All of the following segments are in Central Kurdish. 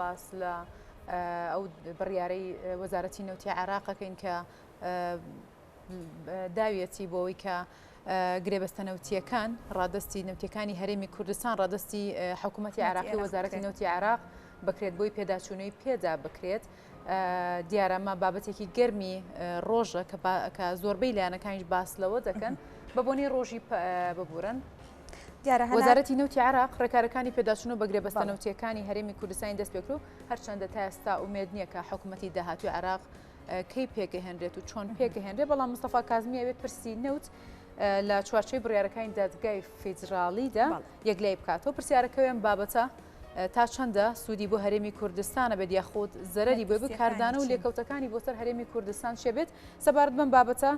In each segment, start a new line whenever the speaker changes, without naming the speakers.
باس لە ئەو بڕیارەی وەزارەتی نەوتی عێراقەکەین کە داویەتی بۆەوەی کە گرێبەستە نەوتیەکان ڕادستی نەوتیەکانی هەرێمی کوردستان ڕادستی حکوومەتی عێراقی وەزارەتی نەوتی عێراق بکرێت بۆی پێداچوونەوەی پێدا بکرێت. دیارەمە بابەتێکی گەرمی ڕۆژە کە زۆربەی لایەنەکانیش باس لەوە دەکەن بە بۆنی ڕۆژی ببورن. وەزارەتی نەوتی عێراق ڕێکارەکانی پێداچوون و بەگرێ بەستە نەوتیەکانی هەرێمی کوردستانی دەست پێکرد و هەرچەندە تا ئێستا ئومێد نییە کە حکوومەتی داهاتوی عێراق کەی پێگەهێنرێت و چۆن پێگەهێنرێت، بەڵام مستەفا کازمی ئەوێت پرسی نەوت لە چوارچێی بڕیارەکانی دادگای فیدرالیدا یەکلای بکاتەوە. پرسیارەکەوێن بابەتە تا چەندە سوودی بۆ هەرێمی کوردستانە بێت یاخود زەرەری بۆ بکاردانە و لێکەوتەکانی بۆ سەر هەرێمی کوردستان شێبێت. سەبارەت بەم بابەتە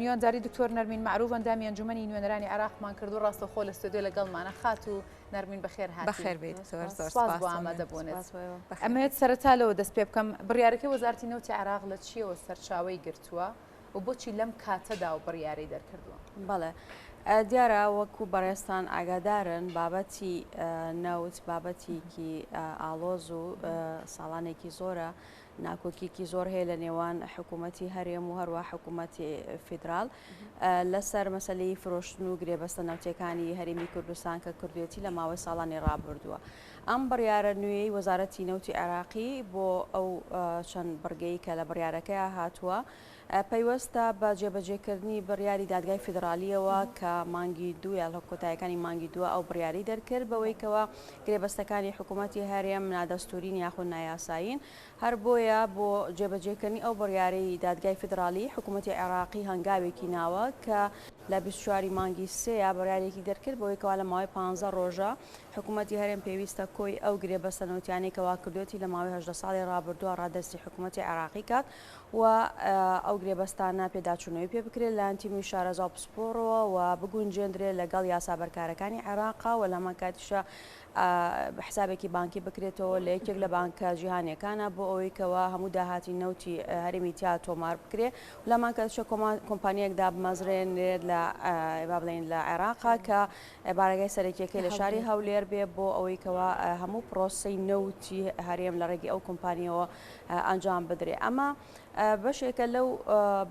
میوانداری دکتۆر نەرمین معروف ئەندامی ئەنجومەنی نوێنەرانی عێراقمان کرد و ڕاستەخۆ لە ستودیۆ لەگەڵمانە خات و نەرمین بەخێر هاتی.
بەخێر بیت
سپاس بۆ ئامادەبوونێت. ئەمەوێت سەرەتا لەوە دەست پێ بکەم بڕیارەکەی وەزارەتی نەوتی عێراق لە چیەوە سەرچاوەی گرتووە و بۆچی لەم کاتەدا و بڕیارەی دەرکردووە؟
بەڵێ دیارە وەکو بەڕێستان ئاگادارن بابەتی نەوت بابەتێکی ئاڵۆز و ساڵانێکی زۆرە ناکۆکیێکی زۆر هەیە لە نێوان حکوومەتی هەرێم و هەروە حکوومەتی فیدرال لەسەر مەسلەی فرۆشتن و گرێبەستە نەوتیەکانی هەرێمی کوردستان کە کردوێتی لە ماوەی ساڵانی ڕابردووە. ئەم بڕیارە نوێی وەزارەتی نەوتی عێراقی بۆ ئەو چەند بڕگەی کە لە بڕیارەکەی هاتووە پەیوەستە بە جێبەجێکردنی بڕیاری دادگای فیدرالیەوە کە مانگی دوو یا لە کۆتاییەکانی مانگی دووە ئەو بڕیاری دەرکرد بەوەی کەوە گرێبەستەکانی حکوومەتی هەرێم نادەستورین یاخود نایاسایین. هەر بۆیە بۆ جێبەجێکردنی ئەو بڕیارەی دادگای فیدرالی حکوومەتی عێراقی هەنگاوێکی ناوە کە لە 24 مانگی سێ بڕیارێکی دەرکرد بۆی کەوا لە ماوەی 15 ڕۆژە حکوومەتی هەرێم پێویستە کۆی ئەو گرێبەستە نەوتیانەی کەوا کردوێتی لە ماوەی 18 ساڵی ڕابردووە ڕادستی حکوومەتی عێراقی کات و ئەو گرێبەستانە پێداچوونەوەی پێ بکرێت لە ئەنتیمی شارەزا پسپۆڕەوە و بگونجێنرێت لەگەڵ یاسابەرکارەکانی عێراقا و لەمان کاتیشە حسابێکی بانکی بکرێتەوە لە یەکێک لە بانکە جیهانیەکانە بۆ ئەوەی کەوا هەموو داهاتی نەوتی هەرێمی تیا تۆمار بکرێت و لەمان کاتیشە کۆمپانیەکدا بمەزرێنرێت لە با بڵێن لە عێراقا کە بارگای سەرەکیەکەی لە شاری هەولێر بێ بۆ ئەوەی کەوا هەموو پرۆسەی نەوتی هەرێم لە ڕێگەی ئەو کۆمپانیەوە ئەنجام بدرێ. ئەمە بەشێکە لەو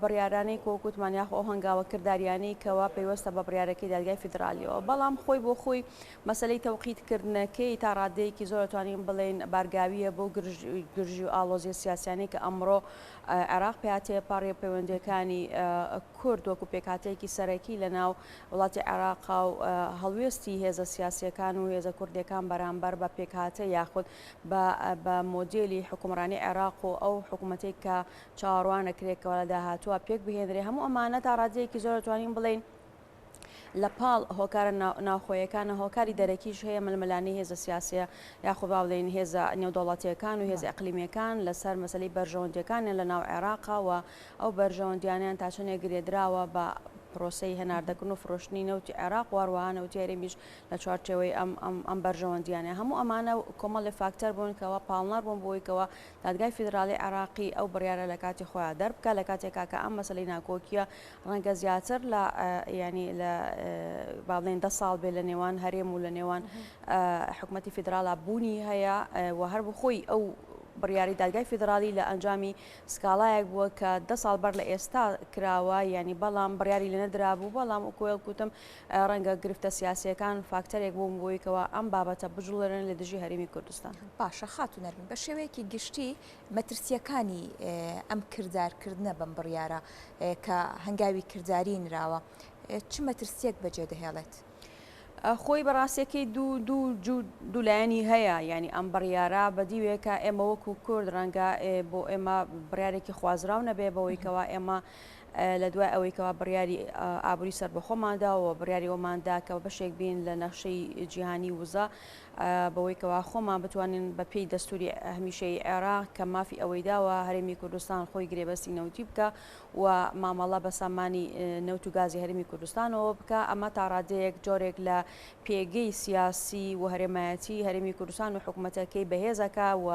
بڕیارانەی کۆکوتمان یاخۆ ئەو هەنگاوە کرداریانەی کەوا پێیوەستە بە بڕیارەکەی دادگای فیدرالیەوە، بەڵام خۆی بۆ خۆی مەسلەی تەوقیتکردنەکەی تا ڕادەیەکی زۆر توانین بڵێن بارگاویە بۆ گرژی و ئاڵۆزیە سیاسیانەی کە ئەمڕۆ عێراق پێهاتێ پاڕێ پەیوەندیەکانی کورد وەکو پێکهاتەیەکی سەرەکی لە ناو وڵاتی عێراقا و هەڵوێستی هێزە سیاسیەکان و هێزە کوردیەکان بەرامبەر بە پێکهاتە یاخود بە مۆدێلی حکومڕانی عێراق و ئەو حکوومەتێک کە چاوەڕوانەکرێتەوە لە داهاتووە پێک بهێنرێ. هەموو ئەمانە تا ڕادەیەکی زۆر توانین بڵێن لە پاڵ هۆکارە ناوخۆیەکانە هۆکاری دەرەکیش هەیە ململانی هێزە سیاسیە یاخود با بڵێن هێزە نێودەوڵاتیەکان و هێزە ئەقلیمیەکان لەسەر مەسلەی بەرژەوەندیەکانیان لە ناو عێراقەوە ئەو بەرژەوەندیانیان تا چەندێک گرێدراوە بە پرۆسەی هەناردەکردن و فرۆشتنی نەوتی عێراق واروانە نەوتی هەرێمیش لە چوارچێوەی ئەم بەرژەوەندیانە هەموو ئەمانە کۆمەڵی فاکتەر بوون کەەوە پاڵنار بوون بۆی کەەوە دادگای فیدرالی عێراقی ئەو بڕیارە لە کاتی خۆیان دەربکە لە کاتێکا کە ئەم مەسلەی ناکۆکیە ڕەنگە زیاتر لە ینی لە با بڵێن 10 ساڵ بێ لە نێوان هەرێم و لە نێوان حکوومەتی فیدراڵا بوونی هەیە و هەر بخۆی ئەو بڕیاری دادگای فیدرالی لە ئەنجامی سکاڵایەک بووە کە 10 ساڵ بەر لە ئێستا کراوە ینی بەڵام بڕیاری لە نەدرابوو بەڵام وکوێل کوتم ڕەنگە گرفتە سیاسیەکان فاکتەرێک بووم بۆیکەوە ئەم بابەتە بژوڵێرن لە دژی هەرێمی کوردستان.
باشە خاتو نەرمین بە شێوەیەکی گشتی مەترسیەکانی ئەم کردارکردنە بەم بڕیارە کە هەنگاوی کردداری نراوە چ مەترسیەک بەجێ دەهێڵێت؟
خۆی بەڕاستیەکەی دوولایەنی هەیە ینی ئەم بڕیارە بەدیوێکە ئێمە وەکو کورد ڕەنگە بۆ ئێمە بڕیارێکی خوازراو نەبێ بەوەیکەوە ئێمە لە دوای ئەوەیکەوە بڕیاری ئابووری سەر بەخۆمانداوە بڕیاری ئەوماندا کە بەشێک بین لە نەخشەی جیهانی وزە بەوەیکەوە خۆمان بتوانین بە پێی دەستوری هەمیشەی عێراق کە مافی ئەوەی داوە هەرێمی کوردستان خۆی گرێبەستی نەوتی بکە و مامەڵە بە سامانی نەوت و گازی هەرێمی کوردستانەوە بکە. ئەمە تا ڕادەیەک جۆرێک لە پێگەی سیاسی و هەرێمایەتی هەرێمی کوردستان و حکوومەتەکەی بەهێزەکە و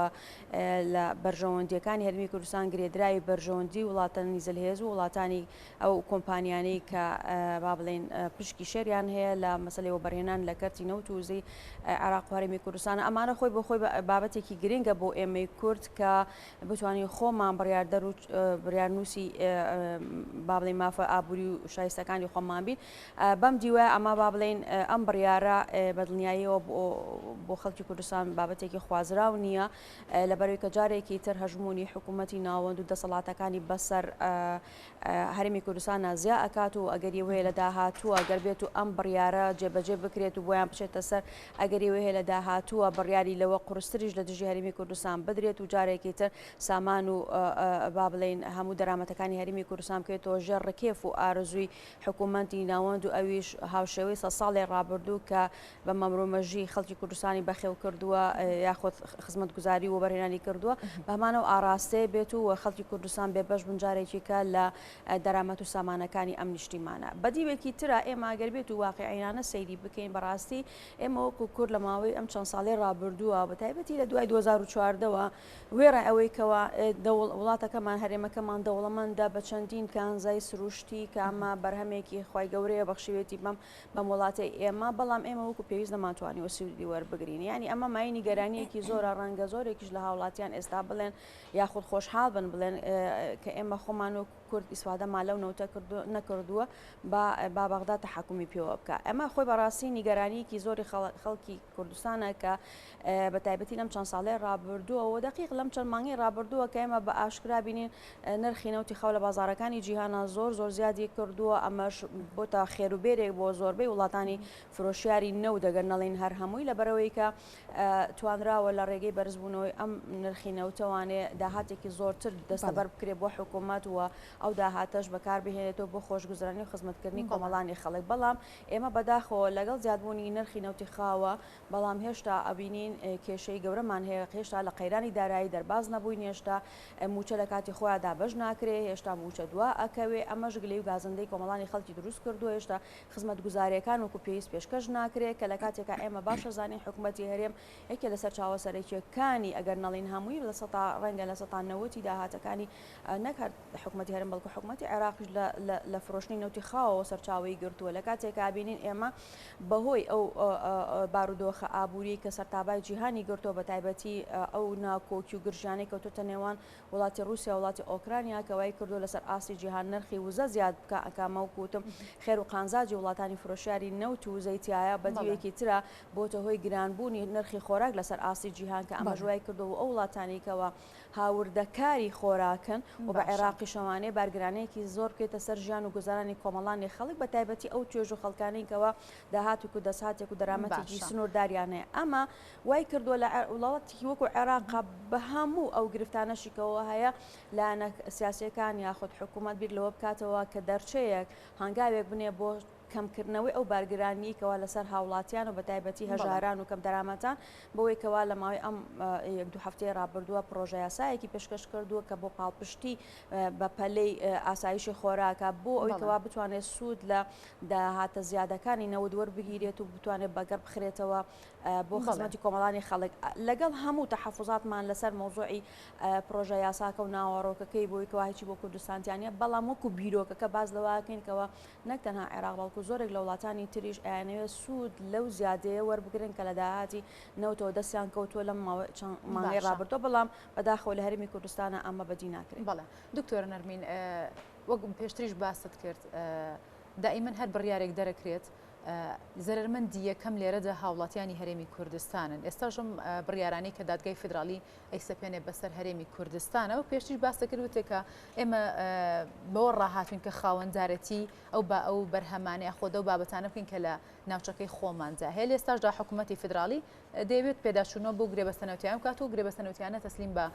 لە بەرژەوەندیەکانی هەرێمی کوردستان گرێدراوی بەرژەوەندی وڵاتە نیزەلهێز و وڵاتانی ئەو کۆمپانیانەی کە با بڵێن پشکی شێریان هەیە لە مەسلەی وەبەرهێنان لە کەرتی نەوت و وزەی عێراق هەرێمی کوردستانە ئەمانە خۆی بۆ خۆی بابەتێکی گرنگە بۆ ئێمەی کورد کە بتوانین خۆمان بڕیاردەر و بڕیارنووسی با بڵێن مافە ئابووری و شایستەکانی خۆمان بین بەم دیوە ئەمە با بڵێن ئەم بڕیارە بەدڵنیاییەوە بۆ خەڵکی کوردستان بابەتێکی خوازراو نییە لەبەرەوەی کە جارێکی تر هەژمونی حکوومەتی ناوەند و دەسەڵاتەکانی بەسەر هەرێمی کوردستان زیا ئەکات و ئەگەری وەیە لە داهاتووە ئەگەر بێت و ئەم بڕیارە جێبەجێ بکرێت و بۆیان بچێتە سەر ئەگەری وەیە لە داهاتووە بڕیاری لەوە قورستریش لە دژی هەرێمی کوردستان بدرێت و جارێکی تر سامان و با بڵێن هەموو دەرامەتەکانی هەرێمی کوردستان بکرێتەوە ژێر ڕکێف و ئارزووی حکوومەتی ناوەند و ئەویش هاوشێوەی سە ساڵی ڕابردوو کە بە مەمرۆمەژی خەڵکی کوردستانی بەخێو کردووە یاخۆت خزمەتگوزاری و بەرهێنانی کردووە بەمانەوە ئاراستەیە بێت و خەڵکی کوردستان بێبەش بنجارێکی کە لە دەرامەت و سامانەکانی ئەم نیشتیمانە بەدیوێکی ترە ئێمە ئەگەر بێت و واقعیانە سەیری بکەین بەڕاستی ئێمە وەکو کورد لە ماوەی ئەم چەند ساڵی ڕابردووە بەتایبەتی لە دوای 2014ەوە وێڕە ئەوەی کەەوە وڵاتەکەمان هەرێمەکەمان دەوڵەمەندە بە چەندین کانزای سروشتی کە ئەمە بەرهەمێکی خی گەورەیە بەخشیوێتی بەم وڵاتی ئێمە بەڵام ئێمە وەکو پێویست نەماتوانی وەسیودی وەربگرین یعنی ئەمە ماینی گەرانیەکی زۆرە ڕەنگە زۆرێکیش لە هاوڵاتیان ئێستا بڵێن یاخود خۆشحاڵ بن بڵێن کە ئێمە خۆمان و کورد ئیسوادەمان لەو نەوتە نەکردووە با بەغدا تەحکومی پێوە بکە ئەمە خۆی بەڕاستی نیگەرانیکی زۆری خەڵکی کوردستانە کە بە تایبەتی لەم چەند ساڵێ ڕابردووە و دقیق لەم چەند مانگی ڕابردووە کە ئێمە بە ئاشکرا بینین نرخی نەوتی خەو لە بازارەکانی جیهانە زۆر زیادی کردووە ئەمەش بۆتە خێروبێرێک بۆ زۆربەی وڵاتانی فرۆشیاری نەو دەگەر نەڵین هەر هەمووی لەبەرەوەی کە توانراوە لە ڕێگەی بەرزبوونەوەی ئەم نرخی نەوتەوانێ داهاتێکی زۆرتر دەستەبەر بکرێت بۆ حکوومەت و ئەو داهاتەش بەکاربهێنێتەوە بۆ خۆشگوزرانی و خزمەتکردنی کۆمەڵانی خەڵک بەڵام ئێمە بەداخەوە لەگەڵ زیادبوونی نرخی نەوتی خاوە بەڵام هێشتا ئەبینین کێشەی گەورەمان هەیە هێشتا لە قەیرانی دارایی دەرباز نەبووین هێشتا موچە لە کاتی خۆیان دابەش ناکرێت هێشتا موچە دوا ئەکەوێ ئەمەش گلەی و گازندەی کۆمەڵانی خەڵکی دروست کردو هێشتا خزمەتگوزاریەکان وەکو پێویست پێشکەش ناکرێت کە لە کاتێکە ئێمە باشە زانین حکوومەتی هەرێم یەکێ لەسەر چاوەسەرێکیەکانی ئەگەر نەڵین هەمووی لە ڕەنگە لە 90 داهاتەکانی نەکات حکوومەتی هەرێم بەڵکو حکوومەتی عێراقیش لە فرۆشتنی نەوتی خاوەوە سەرچاوی گرتووە لە کاتێکا بینین ئێمە بەهۆی ئەو بارودۆخە ئابووری کە سەرتابای جیهانی گرتووە بە تایبەتی ئەو ناکۆکی و گرژیانەی کەوتوتە نێوان وڵاتی رووسیا وڵاتی ئۆکرانیا کەوای کردو لەسەر ئاستی جیهان نرخی وزە زیاد بکە ئەکامە و کوتم خێر و قانزاجی وڵاتانی فرۆشیاری نەوت و زەیتایە بەدیوێکی ترە بۆتە هۆی گرانبوونی نرخی خۆراک لەسەر ئاستی جیهان کە ئەمە ژوای کردو ئەو وڵاتانی کەەوە هاوردەکاری خۆراکن و بە عێراقی شەوانەیە بارگرانەیەکی زۆر بکرێتە سەر ژیان و گوزارانی کۆمەڵانی خەڵک بە تایبەتی ئەو توێژ و خەڵکانی کەەوە داهاتێک و دەساتێک و دەرامەتێکی سنوورداریانەیە ئەمە وای کردووە لە وڵاتی وەکو عێراقا بە هەموو ئەو گرفتانەشیکەوە هەیە لایەنە سیاسیەکان یاخود حکوومەت بیر لەوە بکاتەوە کە دەرچەیەک هەنگاوێک بنێ بۆ کەمکردنەوەی ئەو بارگرانی کەوا لەسەر هاوڵاتیان و بە تایبەتی هەژاران و کەم دەرامەتان بەوەی کەوا لە ماوەی ئەم دو هەفتەیە ڕابردووە پرۆژە یاسایەکی پێشکەش کردووە کە بۆ پاڵپشتی بە پەلەی ئاسایشی خۆراکە بۆ ئەوەی کەوا بتوانێت سوود لە داهاتە زیادەکانی نەوت وەربگیرێت و بتوانێت بەگەر بخرێتەوە بۆ خزمەتی کۆمەڵانی خەڵک لەگەڵ هەموو تەحەفوزاتمان لەسەر مۆزوعی پرۆژە یاساکە و ناوەڕۆکەکەی بۆی کەوا هیچی بۆ کوردستانیانە بەڵام وەکو بیرۆکەکە باز لەواکەینکەوە نەک تەنها عێراق بەڵکو زۆرێک لە وڵاتانی تریش ئەیانەوێت سوود لەو زیادەیە وەربگرن کە لە داهاتی نەوتەوە دەستیان کەوتووە لەم چەند مانگەی ڕابردووە بەڵام بەداخەوە لە هەرێمی کوردستانە ئەمە بەدی ناکرێت.
بەڵێ دکتۆرە نەرمین وەک پێشتریش باست کرد دائیمەن هەر بڕیارێک دەرەکرێت زەرمەندی یەکەم لێرەدا هاوڵاتیانی هەرێمی کوردستانن ئێستاژم بڕیارانی کە دادگای فدرالی ئەیسەپێنێ بەسەر هەرێمی کوردستانە و پێشتیش باستە کردوتێکە ئێمە بەوە ڕاهاتوین کە خاوەندارەتی ئەو بەرهەمانەیە خۆدە و بابەتانە بکەین کە لە ناوچەکەی خۆمانجا هەیە لە ئێستاشدا حکوومەتی فدرالی دەیەوێت پێداچوونەوە بۆ گرێبەستەنەوتیان بکات و گرێبەستەنەوتیانە تەسلیم بە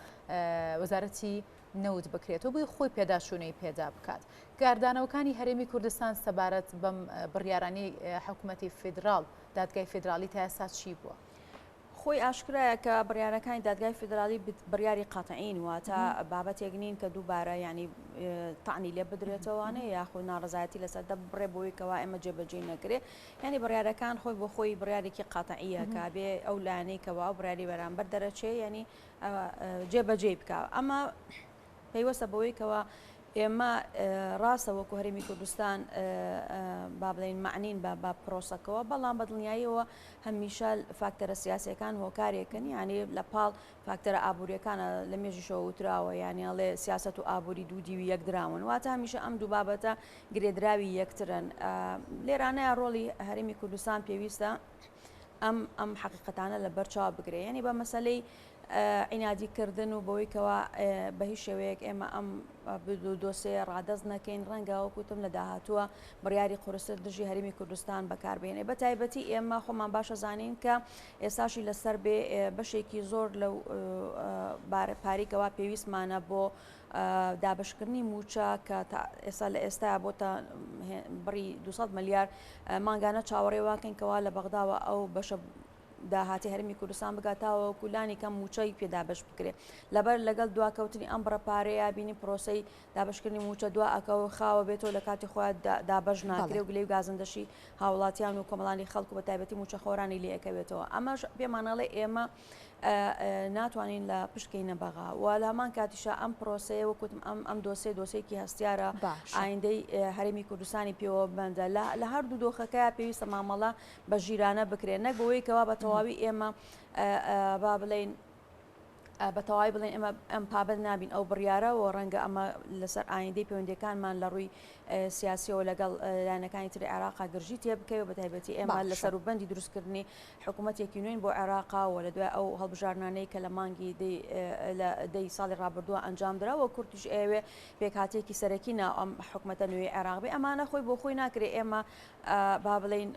وەزارەتی نەوت بکرێتەوە بۆی خۆی پێداچوونەی پێدا بکات. گاردانەوەکانی هەرێمی کوردستان سەبارەت بەم بڕیارانی حکوومەتی فدرال دادگای فدرالی تا ئێستا چی بووە؟
خۆی ئاشکرایە کە بڕیارەکانی دادگای فدرالی بڕیاری قاتعین واتە بابەتێک نین کە دووبارە ینی تاعنی لێ بدرێتەوەوانە یاخۆ ناڕزایەتی لەسەر دەبڕێ بۆی کەوا ئێمە جێبەجێ نەکرێ ینی بڕیارەکان خۆی بۆ خۆی بڕیارێکی قاتعیە کە بێ ئەو لایەنەی کەوا ئەو بڕیاری بەرامبەر دەرەچێ ینی جێبەجێ بکە ئەمە پێیوەستە بەوەی کەوا ئێمە ڕاستە وەکو هەرێمی کوردستان با بڵین معنین بە پرۆسەکەەوە بەڵام بەدڵنیاییەوە هەمیشە فاکتەرە سیاسەکان هۆکارێکن ینی لە پاڵ فاکتەرە ئابوووریەکانە لە مێژیشەوە وتراوە یانیڵێ سیاست و ئابووری دوو دیوی یەکدراون واتە هەمیشە ئەم دوو بابەتە گرێدراوی یەکترن لێرانەیە ڕۆڵی هەرێمی کوردستان پێویستە ئەم حقیقەتانە لە بەرچاو بگرێ ینی بە مەسلەی عینادیکردن و بەوەیکەوە بە هیچ شێوەیەک ئێمە ئەم دۆسێ ڕادەست نەکەین ڕەنگە وەکوتم لە داهاتووە بڕیاری قورستر دژی هەرێمی کوردستان بەکاربێنێ بە تایبەتی ئێمە خۆمان باشە زانین کە ئێستاشی لەسەر بێ بەشێکی زۆر لەو پارێکەوە پێویستمانە بۆ دابشکردنی موچە کە ئێستا لە ئێستا بۆ تا بڕی 200 ملیار ماگانە چاوەڕێواکەنکەوە لە بەغداوە ئەو بەشە داهاتی هەرمی کوردستان بگاتەوە کولانی کەم موچەی پێدابش بکرێت لەبەر لەگەڵ دواکەوتنی ئەم بڕەپارەیە بینی پرۆسی دابشکردنی موچە دو ئەکەوە خاوە بێتەوە لە کاتی خۆیان دابش ناکرێ و گلەی گازندەشی هاوڵاتیان و کۆمەڵانی خەڵکو بە تایبەتی موچە خۆرانی لێ ئەەکەوێتەوە ئەمەش پێمانەڵێ ئێمە ناتوانین لە پشکەینە بەغا و لە هەمان کاتیشە ئەم پرۆسەیە وەکوتم ئەم دۆسێکی هەستیارە ئایندەی هەرێمی کوردستانی پێوە بندە لە هەردوو دۆخەکەی پێویستە مامەڵە بە ژیرانە بکرێن نەگەوەیکەوە بە تەواوی ئێمە با بڵێن بە تەواوی بڵێن ئێمە ئەم پابەت نابین ئەو بڕیارە و ڕەنگە ئەمە لەسەر ئایندەی پەیوەندیەکانمان لە ڕووی سیاسیەوە لەگەڵ لایەنەکانی تری عێراقا گرژی تێ بکەوە بە تایبەتی ئێمە لە سەروبەندی دروستکردنی حکوومەتێکی نوێن بۆ عێراقا و لە دوای ئەو هەڵبژارنانەی کە لە مانگی دەی ساڵی ڕابردووە ئەنجام درراوە کورتیش ئێوێ پێکهاتێکی سەرەکی ناو ئەم حکوومەتە نوێی عێراقبی ئەمانە خۆی بۆ خۆی ناکرێت ئێمە با بڵین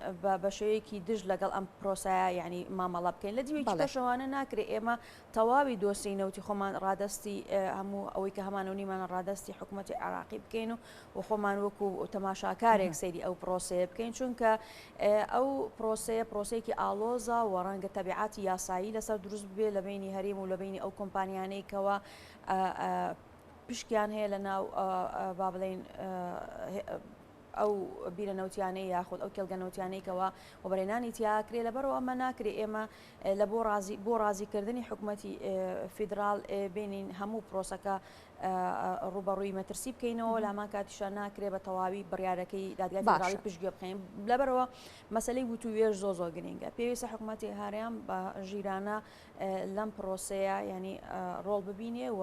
بە شێوەیەکی دژ لەگەڵ ئەم پرۆسایە ینی مامەڵە بکەین لە دیوێکی پێشەوانە ناکرێت ئێمە تەواوی دۆسی نەوتی خۆمان ڕادستی هەموو ئەوەی کە هەمانونیمان ڕادستی حکوومەتی عێراقی بکەین و خۆمان وەکو تەماشاکارێک سەیری ئەو پرۆسەیە بکەین چونکە ئەو پرۆسەیەکی ئالۆزە و ڕەنگە تەبیعاتی یاسایی لەسەر دروست بێ لە بینی هەریم و لە بینی ئەو کۆمپانیانەی کەەوە پشکیان هەیە لە ناو با بڵین ئەو بیرە نەوتیانەی یاخود ئەو کێلگەنەوتیانەیەکەوە و بەرێنانی تیاکرێ لەبەرەوە ئەمە ناکرێ ئێمە لە بۆ ڕازیکردنی حکوومەتی فیدرال بینین هەموو پرۆسەکە ڕوبەڕووی مەترسی بکەینەوە لامان کاتیشە ناکرێ بە تەواوی بڕیارەکەی دادگای فیدرالی پشتگوێ بخەین لەبەرەوە مەسلەی وتووێژ زۆ گرنگە پێویستە حکوومەتی هاریان بە ژیرانە لەم پرۆسەیە ینی ڕۆڵ ببینێ و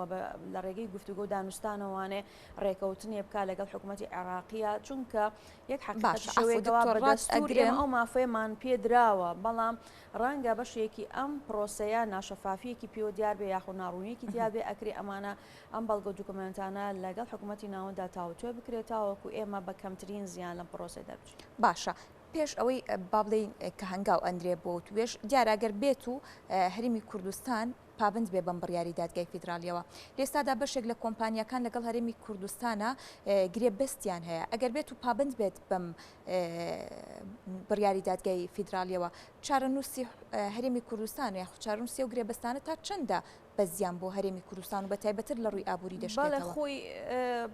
لە ڕێگەی گفتوگۆ دانوستانەوانێ ڕێکەوتنێ بکە لەگەڵ حکوومەتی عێراقیە چونکە یەک حقیقەتەوە بەدەستور ئەو مافێمان پێدراوە بەڵام ڕەنگە بەشێکی ئەم پرۆسەیە ناشەفافیەکی پێوە دیار بێ یاخود ناڕوونیەکی دیار بێ ئەکرێ ئەمانە ئەم بەڵگە دوکمنتانە لەگەڵ حکوومەتی ناوەندا تاوتوێ بکرێتەوەکو ئێمە بە کەمترین زیان لەم پرۆسە دەبچین
باشە پێش ئەوەی با بڵین کە هەنگاو ئەندرێ بۆ توێش دیاراگەر بێت و هەرێمی کوردستان پابند بێ بەم بڕیاری دادگای فیدرالیەوە لێستادا بەشێک لە کۆمپانیەکان لەگەڵ هەرێمی کوردستانە گرێ بەستیان هەیە ئەگەر بێت و پابند بێت بەم بڕیاری دادگای فیدرالیەوە چارەنووسی هەرێمی کوردستان یاخود چارەنووسی و گرێبەستانە تا چەندە بە زیان بۆ هەرێمی کوردستان و بە تایبەتر لە ڕووی ئابووری دەشتێتەوە
خۆی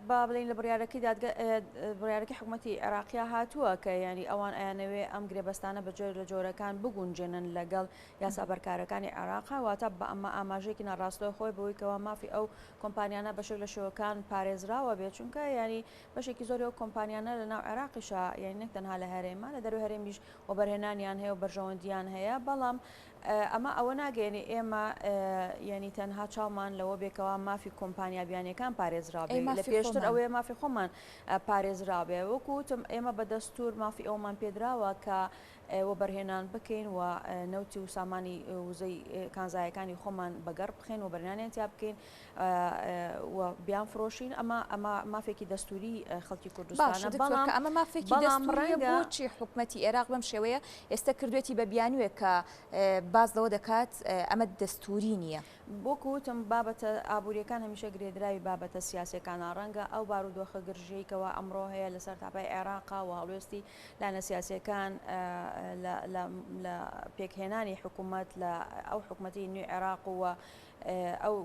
با بڵین لە بڕیارەکەی حکوومەتی عێراقیا هاتووە کە ینی ئەوان ئەیانەوێ ئەم گرێبەستانە بەجێر لە جۆرەکان بگونجێنن لەگەڵ یاسا بەرکارەکانی عێراقا واتە بە ئەمە ئاماژێکی ناڕاستەوە خۆی بەوەیکەوە مافی ئەو کۆمپانیانە بەشێک لە شێوەکان پارێزراوە بێت چونکە ینی بەشێکی زۆری ئەو کۆمپانیانە لە ناو عێراقیشە یعنی نەک تەنها لە هەرێما لە دەروی هەرێمیش و بەرهێنانیان هەیە و بەرژەوەندیان هەیە بەڵام ئەمە ئەوە ناگەێنێ ئێمە ینی تەنها چاومان لەوە بێکەوە مافی کۆمپانیا بیانیەکان پارێزرابێ لە پێشتر ئەوەیە مافی خۆمان پارێزرابێ وەکوتم ئێمە بە دەستور مافی ئەومان پێدراوە کە وە بەرهێنان بکەین و نەوتی و سامانی وزەی کانزایەکانی خۆمان بەگەڕ بخێن و بەرهێنانیان تیا بکەین و بیان فرۆشین ئەمە مافێکی دەستوری خەڵکی کوردستانە بەڵام
ئەمە مافێکی دەستوریە بۆچی حکوومەتی عێراق بەم شێوەیە ئێستا کردوێتی بە بیانوێ کە باز لەوە دەکات ئەمە دەستوری نییە
بۆکو وتم بابەتە ئابوووریەکان هەمیشە گرێدراوی بابەتە سیاسەکانە ڕەنگە ئەو بارودۆخە گرژەیەکەوە ئەمڕۆ هەیە لەسەر تاپای عێراقا و هەڵوێستی لاەنە سیاسەکان لە پێکهێنانی حکوومەت لە ئەو حکوومەتی نوێ عێراق و ئەو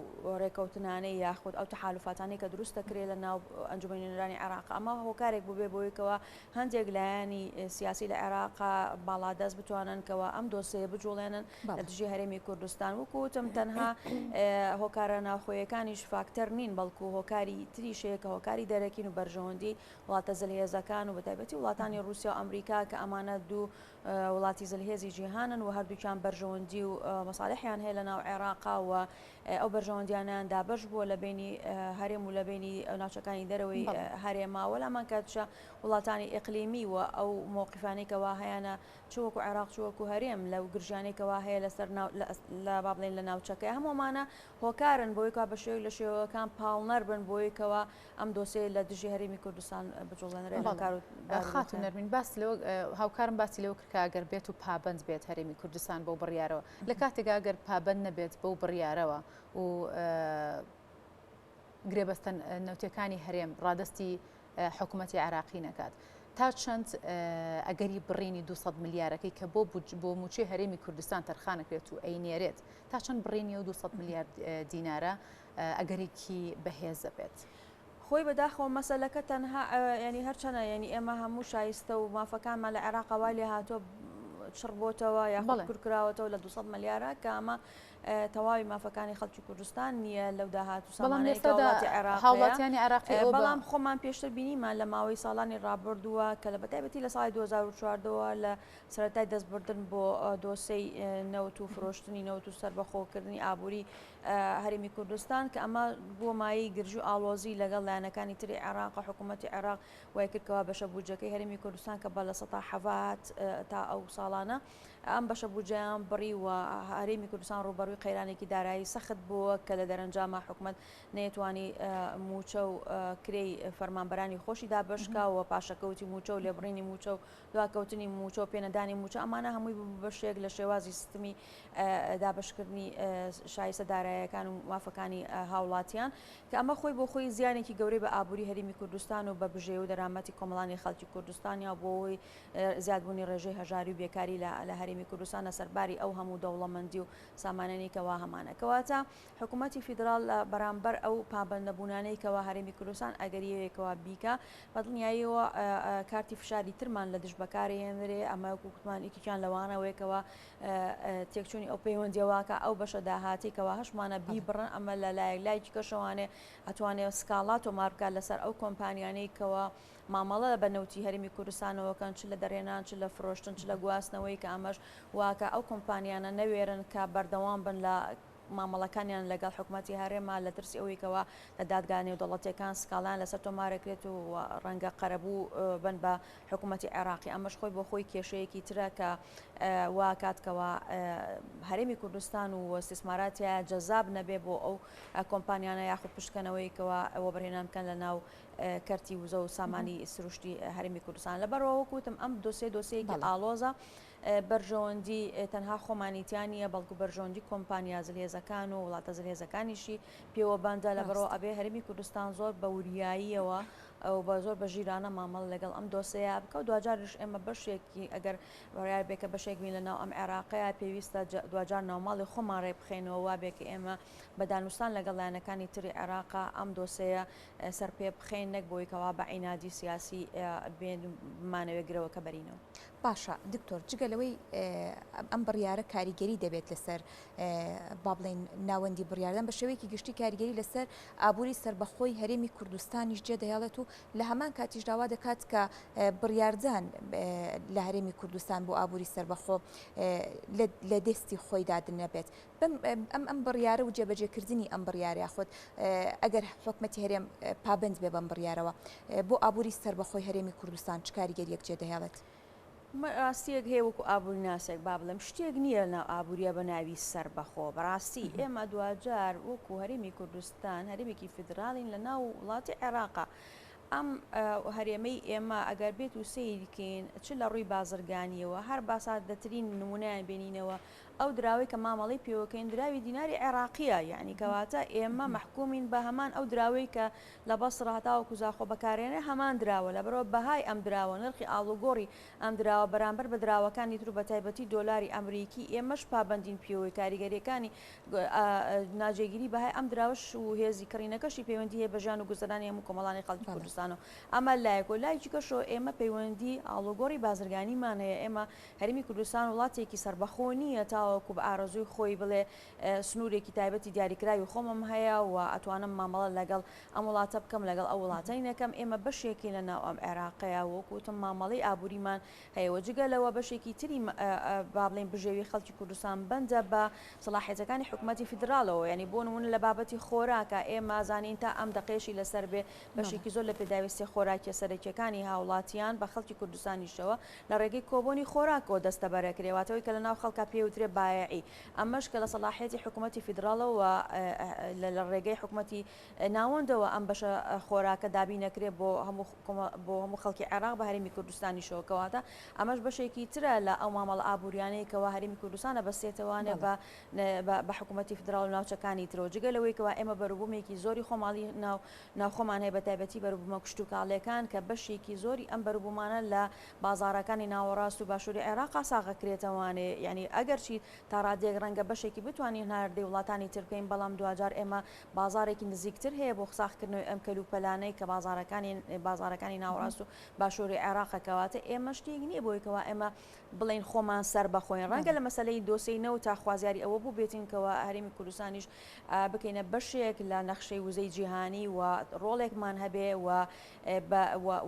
ڕێکەوتنانەی یاخود ئەو تەحالوفاتانەی کە دروست دەکرێت لە ناو ئەنجومەنی نوێنەرانی عێراق ئەمە هۆکارێک بووبێ بۆیکەوە هەندێک لایەنی سیاسی لە عێراقا باڵادەست بتوانن کەەوە ئەم دۆسەیە بجوڵێنن لە دژی هەرێمی کوردستان وەکوتم تەنها هۆکارە ناوخۆیەکانیش فاکتەر نین بەڵکو هۆکاری تریشەیە کە هۆکاری دەرەکین و بەرژەوەندی وڵاتە زلهێزەکان و بەتایبەتی وڵاتانی رووسیا و ئەمریکا کە ئەمانە دوو وڵاتی زلهێزی جیهانن و هەردووکیان بەرژەوەندی و مەساڵحیان هەیە لە ناو عێراقا و ئەو بەرژەوەندیانیان دابەش بووە لە بینی هەرێم و لە بینی ناوچەکانی دەرەوەی هەرێماوە لەمان کاتشە وڵاتانی ئیقلیمی و ئەو مووقفانێکەوە هەیەە چوەکو عێراق چوەکو هەرێم لەو گرژانێکەوە هەیە لەسەر لە بابلین لە ناوچەکەی هەمومانە هۆکارن بۆیکە بە شێوەی لە شێوەکان پاڵنەر بن بۆیکەوە ئەم دۆسێ لە دژی هەرێمی کوردستان بجوڵێنرێت
خاتو نەرمین باس لەوە هاوکارم باسی لەوە کرد ئەگەر بێت و پابند بێت هەرێمی کوردستان بەو بڕیارەوە لە کاتێکا ئەگەر پابند نەبێت بەو بڕیارەوە و گرێبەستە نەوتەکانی هەرێم ڕادستی حکوومەتی عراقی نەکات تا چەند ئەگەری بڕینی 200 ملیارەکەی کە بۆ موچەی هەرێمی کوردستان تەرخانەکرێت و ئەینێرێت تا چەند بڕینی و 200 میلیارد دینارە ئەگەرێکی بەهێزە بێت.
خۆی بەداخەوە مەسەلەکە تەنها ینی هەرچەنە ینی ئێمە هەموو شایستە و مافەکانمان لە عێراقەوای لێ هاتۆ چڕبۆتەوە یاخۆڵ کورکراوەتەوە لە 200 ملیارە کە ئەمە تەواوی مافەکانی خەڵکی کوردستان نییە لەو داهاتوو ساڵانەی
هاوڵاتیانی عێراقی
بەڵام خۆمان پێشتر بینیمان لە ماوەی ساڵانی ڕابردووە کە لە بەتایبەتی لە ساڵی 2014ەوە لە سەرەتای دەستبردن بۆ دۆسەی نەوت و فرۆشتنی نەوت و سەربەخۆکردنی ئابووری هەرێمی کوردستان کە ئەمە بۆ مایی گرژ و ئاڵۆزی لەگەڵ لایەنەکانی تری عێراق حکوومەتی عێراق وای کردکەوە بەشە بوجەکەی هەرێمی کوردستان کە بە لە 170 تا ئەو ساڵانە ئەم بەشە بوجیان بڕی و هەرێمی کوردستان ڕوبەروی قەیرانێکی دارایی سەخت بووە کە لە دەرەنجامە حکوومەت نەیەتوانی موچە و کرێی فەرمانبەرانی خۆشی دابشکا و پاشەکەوتی موچە و لێبڕینی موچە و دواکەوتنی موچە و پێنەدانی موچە ئەمانە هەمووی بەشێک لە شێوازی سیستمی دابشکردنی شایستە داراییەکان و مافەکانی هاوڵاتیان کە ئەمە خۆی بۆ خۆی زیانێکی گەورەی بە ئابووری هەرێمی کوردستان و بە بژێ و دەرامەتی کۆمەڵانی خەڵکی کوردستانیا بۆی زیادبوونی ڕێژەی هەژاری و بێکاری لە هەرێمی کوردستانە سەرباری ئەو هەموو دەوڵەمەندی و سامانەی کەوا هەمانە کەواتە حکوومەتی فیدرال بەرامبەر ئەو پابەندەبوونانەی کەوا هەرێمی کوردستان ئەگەریەوەیەکەوە بیکە بەدڵنیاییەوە کارتی فشاری ترمان لە دژ بەکارهێنرێ ئەمە کووتمان ئیکیان لەوانەوەیەکەوە تێکچوونی ئەو پەیوەندیەوەکە ئەو بەشە داهاتێکەوە هەشمانە بیبڕن ئەمە لە لایەکی کەشەوانێ ئەتوانێت سکاڵات و مارکات لەسەر ئەو کۆمپانیانەی کەوە مامەڵە بە نەوتی هەرمی کوردستانەوەکەن چ لە دەرێنان چ لە فرۆشتن چ لە گواستنەوەی کە ئەمەش واکە ئەو کۆمپانیانە نەوێرن کە بەردەوام بن لە مامەڵەکانیان لەگەڵ حکوومەتی هەرێما لە ترسی ئەوەیەوە لە دادگانی و دەوڵەتەکان سکاڵان لەسەر تۆمارەکرێت و ڕەنگە قەرەبوو بن بە حکوومەتی عێراقی ئەمەش خۆی بۆ خۆی کێشەیەکی ترە کە وا کاتکەوە هەرێمی کوردستان و استثماراتیە جەزاب نەبێ بۆ ئەو کۆمپانیانە یاخود پشکنەوەیکەوە ئەوە بەرهێنان بکەن لە ناو کەرتی وزە و سامانی سروشتی هەرێمی کوردستان لەبەرەوە وەکوتم ئەم دۆسەیەکی ئاڵۆزە بەرژەوەندی تەنها خۆمانیتیانە بەڵکو بەرژەوەندی کۆمپانیا زلهێزەکان و وڵاتە زلهێزەکانیشی پێوە بەندە لەبەرەوە ئەبێ هەرمی کوردستان زۆر بە وریاییەوە ئەو بە زۆر بە ژیرانە مامەڵ لەگەڵ ئەم دۆسەیە بکە و دوجارش ئێمە بەشێکی ئەگەر ڕایار بێکە بەشێکبین لە ناو ئەم عێراقەیە پێویستە دوجار ناوماڵی خۆمان ڕێ بخێنەوە وابێکە ئێمە بە دانوستان لەگەڵ لایەنەکانی تری عێراقا ئەم دۆسەیە سەر پێ بخێن نەک بۆیکەوە بە عینادی سیاسی بمانەوێ گرەوە کە بەرینەوە.
باشە دکتۆر جگەلەوەی ئەم بڕیارە کاریگەری دەبێت لەسەر با بڵێن ناوەندی بڕیاردان بە شێوەیەکی گشتی کاریگەری لەسەر ئابووری سربەخۆی هەرێمی کوردستانیش جێ دەهێڵێت و لە هەمان کاتیش داوا دەکات کە بڕیاردان لە هەرێمی کوردستان بۆ ئابووری سربەخۆ لە دەستی خۆی دادن نەبێت ئەم بڕیارە و جێبەجێکردنی ئەم بڕیارە خۆت ئەگەر حکومەتی هەرێم پابند بێ بەم بڕیارەوە بۆ ئابووری سربەخۆی هەرێمی کوردستان چ کاریگەریەک جێ دەهێڵێت؟
ڕاستیەک هەیە وەکو ئابووری ناسێک با بڵێم شتێک نییە ناو ئابووریە بە ناوی سربەخۆ بەڕاستی ئێمە دوجار وەکو هەرێمی کوردستان هەرێمێکی فیدرالین لە ناو وڵاتی عێراقا ئەم هەرێمەی ئێمە ئەگەر بێت و سیرکەین چ لە ڕووی بازرگانیەوە هەر باسادەترین نمونیان بینینەوە ئەو دراوی کە مامەڵی پێوەکەین دراوی دیناری عێراقیە یعنی کەواتە ئێمە محکومین بە هەمان ئەو دراوی کە لە بەسڕ هەتاوە کوزاخۆ بەکارێنێ هەمان دراوە لە بەرەوە بەهای ئەم دراوە نرخی ئاڵوگۆڕی ئەم دراوە بەرامبەر بە دراوەکانی تر بە تایبەتی دۆلاری ئەمریکی ئێمەش پابندین پێوەی کاریگەریەکانی ناجێگیری بەهای ئەم دراوەش و هێزی کڕینەکەشی پەیوەندی هەیە بە ژیان و گوزەرانی هەموو کۆمەڵانی خەڵکی کوردستانەوە ئەمە لایەک و لایکی کەشەوە ئێمە پەیوەندی ئاڵوگۆڕی بازرگانیمان هەیە ئێمە هەرمی کوردستان وڵاتێکی سربەخۆ نییە تاوەکو بە ئارەزوی خۆی بڵێ سنوورێکی تایبەتی دیاریکراوی خۆمم هەیە و ئەتوانم مامەڵە لەگەڵ ئەم وڵاتە بکەم لەگەڵ ئەو وڵاتەی نەکەم ئێمە بەشێکی لە ناو ئەم عێراقەیە وەکوتم مامەڵەی ئابووریمان هەیەوە جگەلەوە بەشێکی تری با بڵێن بژێوی خەڵکی کوردستان بەندە بە سەلاحیەتەکانی حکوومەتی فیدراڵەوە ینی بۆ نمونە لە بابەتی خۆراکە ئێمە زانین تا ئەم دقێشی لەسەر بێ بەشێکی زۆر لە پێداویستی خۆراکی سەرەکیەکانی هاوڵاتیان بە خەڵکی کوردستانیشەوە لە ڕێگەی کۆبوونی خۆراکەوە دەستە بەرەکرێواتەوەی کە لە ناو خەڵکە پێوترێ بایعی ئەمەش کە لە سەلاحیەتی حکوومەتی فیدراڵەوە لە ڕێگەی حکوومەتی ناوەندەوە ئەم بەشە خۆراکە دابی نەکرێت بۆ هەموو خەڵکی عێراق بە هەرمی کوردستانی شۆکەواتە ئەمەش بەشێکی ترە لە ئەو مامەڵە ئابوووریانەیە کەەوە هەرمی کوردستانە بەستێتەوانێ بە حکوومەتی فدراڵ و ناوچەکانی ترەوە جگەلەوەیکەوە ئێمە بەروبوومێکی زۆری خۆماڵی ناوخۆمان هەیە بە تایبەتی بەروبوومە کشت و کاڵیەکان کە بەشێکی زۆری ئەم بەروبوومانە لە بازارەکانی ناوەڕاست و باشووری عێراقا ساغەکرێتەوانێ ینی ئەگەرچی تا ڕادێک ڕەنگە بەشێکی بتوانین هەردەی وڵاتانی تر بکەین بەڵام دوجار ئێمە بازارێکی نزیکتر هەیە بۆ خساخکردنەوەی ئەم کەلوپەلانەی کە بازارەکانی ناوەڕاست و باشووری عێراقەکەواتە ئێمە شتێک نییە بۆیکەوە ئێمە بڵین خۆمان سەر بەخۆین ڕەنگە لە مەسلەی دۆسینەوە تا خوازیاری ئەوە بوو بێتینکەوە هەرمی کوردستانیش بکەینە بەشێک لە نەخشەی وزەی جیهانی و ڕۆڵێکمان هەبێ و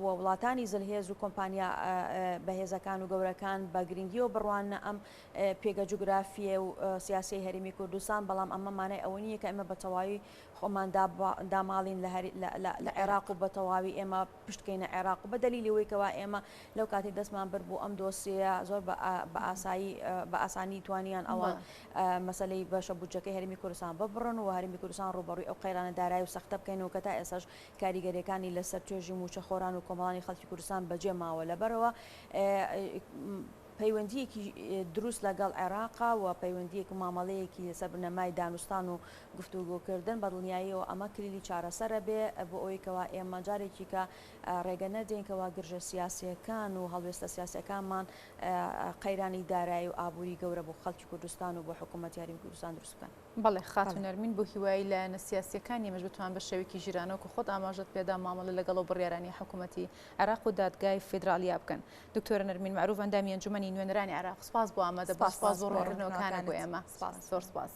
وڵاتانی زلهێز و کۆمپانیا بەهێزەکان و گەورەکان بە گرنگیەوە بڕوانە ئەم پێگە جوگرافیە و سیاسی هەرمی کوردستان بەڵام ئەمەمانای ئەوە نییە کە ئێمە بە تەواوی خۆمان داماڵین لە عێراق و بە تەواوی ئێمە پشتکەینە عێراق و بە دەلیلەوەیکەوە ئێمە لەو کاتی دەستمان بر بوو ئەم دۆسیە زۆر بە ئاسانی توانیان ئەوە مەسلەی بەشە بودجەکەی هەرمی کوردستان ببڕن و هەرمی کوردستان ڕوبەڕووی ئەو قەیرانە دارایی و سەختە بکەین و کە تا ئێساش کاریگەریەکانی لەسەر توێژی موچەخۆران و کۆمەڵانی خەڵکی کوردستان بەجێ ماوە لەبەرەوە پەیوەندیەکی دروست لەگەڵ عێراقا و پەیوەندیەک مامەڵەیەکی لەسەر بنەمای دانوستان و گفتوگۆکردن بە دڵنیاییەوە ئەمە کلیلی چارەسەرە بێ بۆ ئەوەیکەوە ئێمە جارێکی کە ڕێگە نەدەینکەوە گرژە سیاسیەکان و هەڵوێستە سیاسەکانمان قەیرانی دارایی و ئابووری گەورە بۆ خەڵکی کوردستان و بۆ حکوومەتی هەرمی کوردستان دروست بکەن.
بەڵێ خاتون نەرمین بۆ هیوای لە نەسیاسیەکانی ئێمەش بتوان بە شێوەیەکی ژیرانەوە خۆت ئاماژەت پێدا مامەڵە لەگەڵ بڕیارانی حکوومەتی عێراق و دادگای فیدراڵیا بکەن. دکتۆرە نەرمین معروف ئەندامی ئەنجومەنی نوێنەرانی عێراق سپاس بۆ ئامادە بۆ سپاس بۆ ڕوونکردنەوەکانە بۆ ئێمە. سپاس زۆر سپاس.